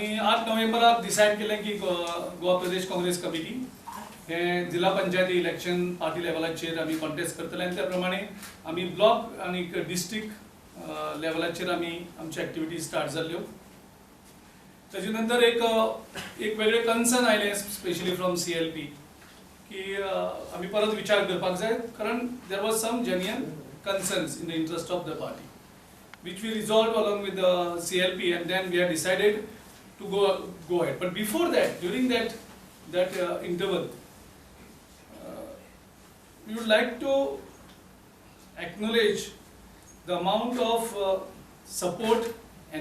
आमी 8 नोव्हेंबराक डिसायड केलें की गोवा प्रदेश काँग्रेस कमिटी हे जिल्हा पंचायती इलेक्शन पार्टी लेवलाचेर आमी कॉन्टेस्ट करतले आनी त्या प्रमाणे आमी ब्लॉक आनी डिस्ट्रिक्ट लेवलाचेर आमी आमची एक्टिविटी स्टार्ट जाल्ल्यो. ताजे नंतर एक वेगळे कन्सर्न आयले स्पेशली फ्रॉम CLP की आमी परत विचार करपाक जाय कारण there was some genuine concerns in the interest of the party, which we resolved along with the CLP, and then we had decided to go ahead. But before that, during that interval, we would like to acknowledge the amount of support,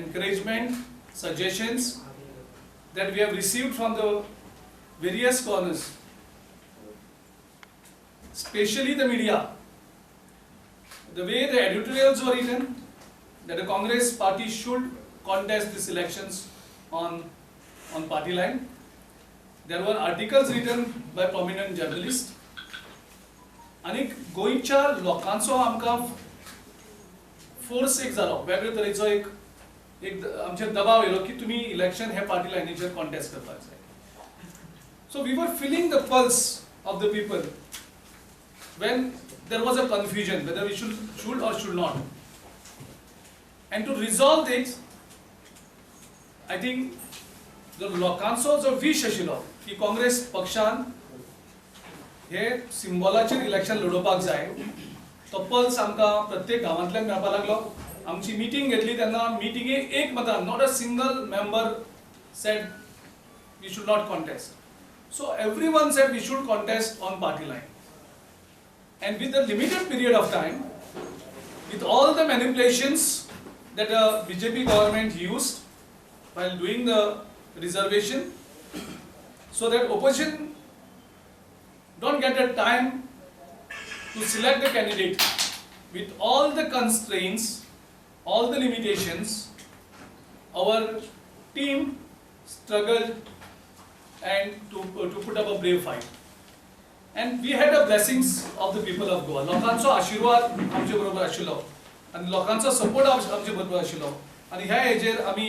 encouragement, suggestions that we have received from the various corners, especially the media. The way the editorials were written, that the Congress party should contest these elections on party line. There were articles written by prominent journalists. आणि गोंयच्या लोकांचो आमकां force एक जालो, वेगळे तरेचो एक आमचेर दबाव येयलो की तुमी इलेक्शन हे पार्टी लायनीचेर कॉन्टेस्ट करपाक जाय. So we were feeling the pulse of the people when there was a confusion whether we should or should not. And to resolve this, I think the लोकांचो जो विश आशिल्लो की काँग्रेस पक्षान हे सिंबॉलाचेर election लडोवपाक जाय, तो pulse आमकां प्रत्येक गांवांतल्यान मेळपाक लागलो. आमची मिटींग घेतली तेन्ना मिटींगेक एक मतान not a single member said we should not contest. So everyone said we should contest on party line. And with the limited period of time, with all the manipulations that the BJP government used while doing the reservation, so that opposition don't get a time to select the candidate, with all the constraints, all the limitations, our team struggled and to put up a brave fight. And we had the blessings of the people of Goa. लोकांचो आशीर्वाद आमचे बरोबर आशिल्लो आनी लोकांचो support आमचे बरोबर आशिल्लो आनी ह्या हेजेर आमी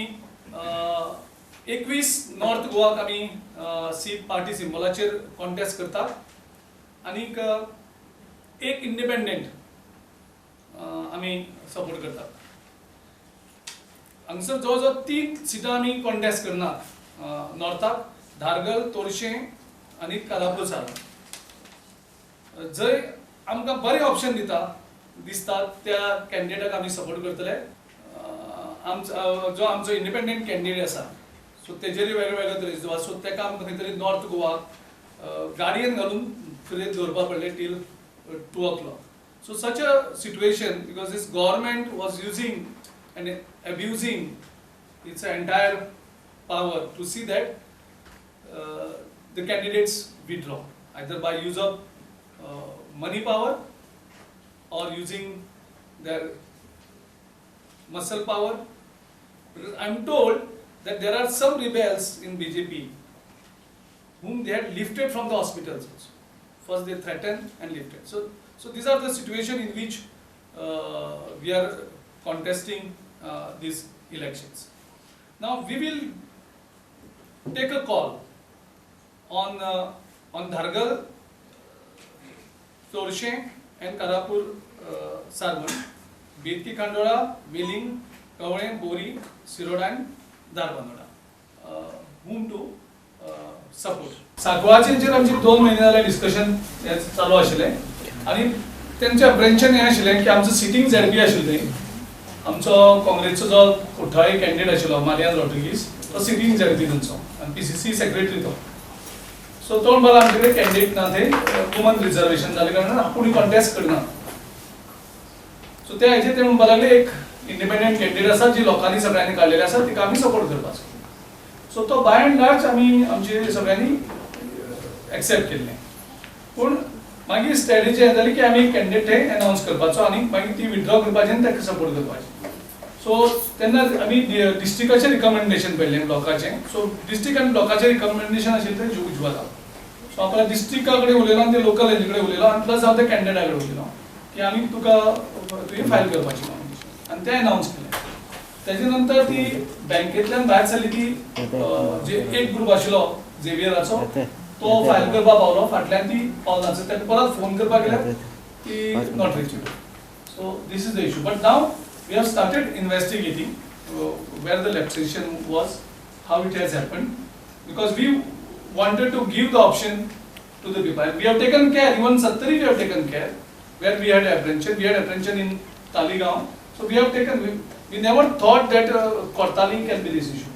21 नॉर्थ गोवाक आमी सीट पार्टी सिंबॉलाचेर कॉन्टेस्ट करतात आनी एक इंडिपेंडेंट आमी सपोर्ट करतात. हांगसर जवळ जवळ 3 सिटां आमी कॉन्टेस्ट करनात नॉर्थाक, धारगल, तोरशें आनी कालापूर सारन. जंय आमकां बरे ऑप्शन दिसतात त्या कॅन्डिडेटाक आमी सपोर्ट करतले. जो आमचो इंडिपेंडेंट कॅन्डिडेट आसा सो तेजेरूय वेगळे तरेचो सो तेका आमकां खंय तरी नॉर्थ गोवाक गाडयेन घालून फिरयत दवरपाक पडले till 2 o'clock. So such a situation, because this government was using and abusing its entire power to see that the candidates withdraw, either by use of money power or using their muscle power. Because I am told that there are some rebels in BJP whom they had lifted from the hospitals also. First they threatened and lifted. So these are the situation in which we are contesting these elections. Now we will take a call on Dhargal, Torshe and Karapur Sarvan, Betki Kandola, Willing, Kavale, Bori, Siroda and Darbanoda. Whom to support. साकवाचेर आमची 2 महिने जाले discussion चालू आशिल्ले आनी तेंचे अप्रेन्शन हें आशिल्लें की आमचो सिटींग ZP आशिल्लो थंय, आमचो काँग्रेसचो जो कोठाळी कॅन्डिडेट आशिल्लो मारियान रॉड्रिगीस तो सिटींग ZP तेंचो आनी PCC सेक्रेटरी तो. सो तो म्हणपाक आमचे कडेन कॅन्डिडेट ना थंय, वुमन रिजर्वेशन जाले कारणान कोणी कॉन्टेस्ट करना. सो ते हाजेर ते म्हणपाक लागले एक इंडिपेंडेंट कॅन्डिडेट आसा जी लोकांनी सगळ्यांनी काडलेली आसा तिका आमी सपोर्ट करपाचो. सो तो बाय एंड लार्ज आमी आमचे सगळ्यांनी एक्सेप्ट केल्लें. पूण मागीर स्ट्रॅटेजी हें जाली की आमी कॅन्डिडेट हे अनाउन्स करपाचो आनी मागीर ती विथड्रॉ करपाची आनी ताका सपोर्ट करपाचें. सो तेन्ना आमी डिस्ट्रिक्टाचें रिकमेंडेशन पयलें ब्लॉकाचें. सो डिस्ट्रिक्ट आनी ब्लॉकाचें रिकमेंडेशन आशिल्लें तें उज्वला. सो आपल्या डिस्ट्रिक्टा कडेन उलयलो आनी ते लोकल हेजे कडेन उलयलो आनी प्लस हांव त्या कॅन्डिडेटा कडेन उलयलो की आमी तुका तुवें फायल करपाची म्हणून आनी तें अनाउन्स केलें. त्याच्या नंतर ती बँकेतल्यान भायर सरली ती जे एक ग्रुप आशिल्लो झेवियराचो तो फायल करपा पावलो फाटल्यान ती पावनाचो ताका परत फोन करपा गेल्यार ती not reachable. So this is the issue. But now we have started investigating where the lapsation was, how it has happened, because we wanted to give the option to the people. We have taken care, even Sattari we have taken care, where we had apprehension in Taligaon. So we have taken, we never thought that Kortali can be this issue.